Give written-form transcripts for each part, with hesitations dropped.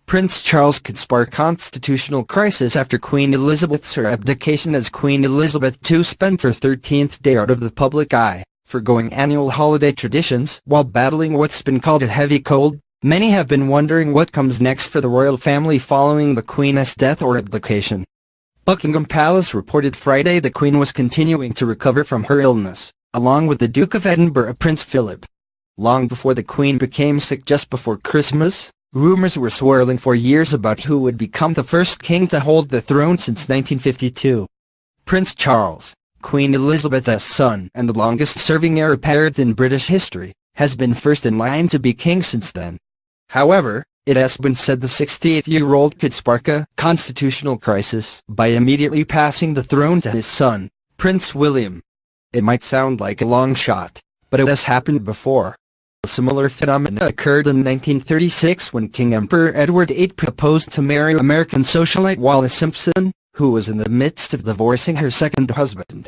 Prince Charles could spark constitutional crisis after Queen Elizabeth's abdication, as Queen Elizabeth II spent her 13th day out of the public eye, forgoing annual holiday traditions while battling what's been called a heavy cold. Many have been wondering what comes next for the royal family following the Queen's death or abdication. Buckingham Palace reported Friday the Queen was continuing to recover from her illness, along with the Duke of Edinburgh Prince Philip. Long before the Queen became sick just before Christmas, rumors were swirling for years about who would become the first king to hold the throne since 1952. Prince Charles, Queen Elizabeth's son and the longest-serving heir apparent in British history, has been first in line to be king since then. However, it has been said the 68-year-old could spark a constitutional crisis by immediately passing the throne to his son, Prince William. It might sound like a long shot, but it has happened before. A similar phenomenon occurred in 1936 when King Emperor Edward VIII proposed to marry American socialite Wallis Simpson, who was in the midst of divorcing her second husband.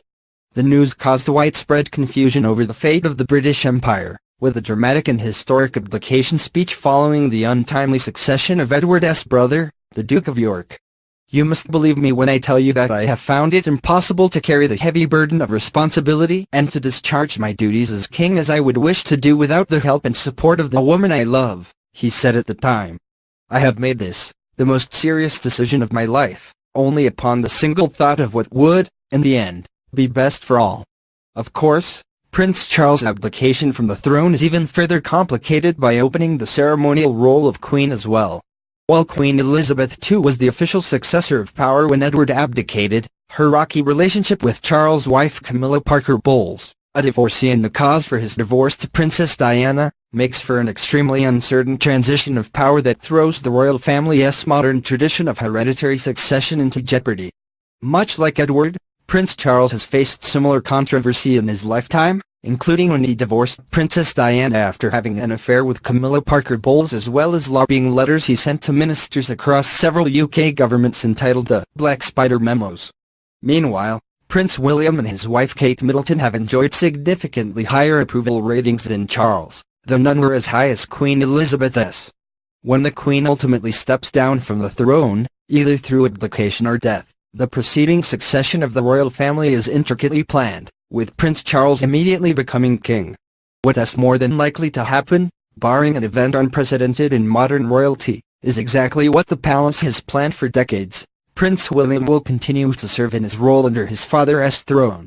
The news caused widespread confusion over the fate of the British Empire, with a dramatic and historic abdication speech following the untimely succession of Edward's brother, the Duke of York. You must believe me when I tell you that I have found it impossible to carry the heavy burden of responsibility and to discharge my duties as king as I would wish to do without the help and support of the woman I love, he said at the time. I have made this, the most serious decision of my life, only upon the single thought of what would, in the end, be best for all. Of course, Prince Charles' abdication from the throne is even further complicated by opening the ceremonial role of Queen as well. While Queen Elizabeth II was the official successor of power when Edward abdicated, her rocky relationship with Charles' wife Camilla Parker Bowles, a divorcee and the cause for his divorce to Princess Diana, makes for an extremely uncertain transition of power that throws the royal family's modern tradition of hereditary succession into jeopardy. Much like Edward, Prince Charles has faced similar controversy in his lifetime, including when he divorced Princess Diana after having an affair with Camilla Parker Bowles, as well as lobbying letters he sent to ministers across several UK governments entitled the Black Spider Memos. Meanwhile, Prince William and his wife Kate Middleton have enjoyed significantly higher approval ratings than Charles, though none were as high as Queen Elizabeth's. When the Queen ultimately steps down from the throne, either through abdication or death, the preceding succession of the royal family is intricately planned, with Prince Charles immediately becoming king. What is more than likely to happen, barring an event unprecedented in modern royalty, is exactly what the palace has planned for decades. Prince William will continue to serve in his role under his father's throne,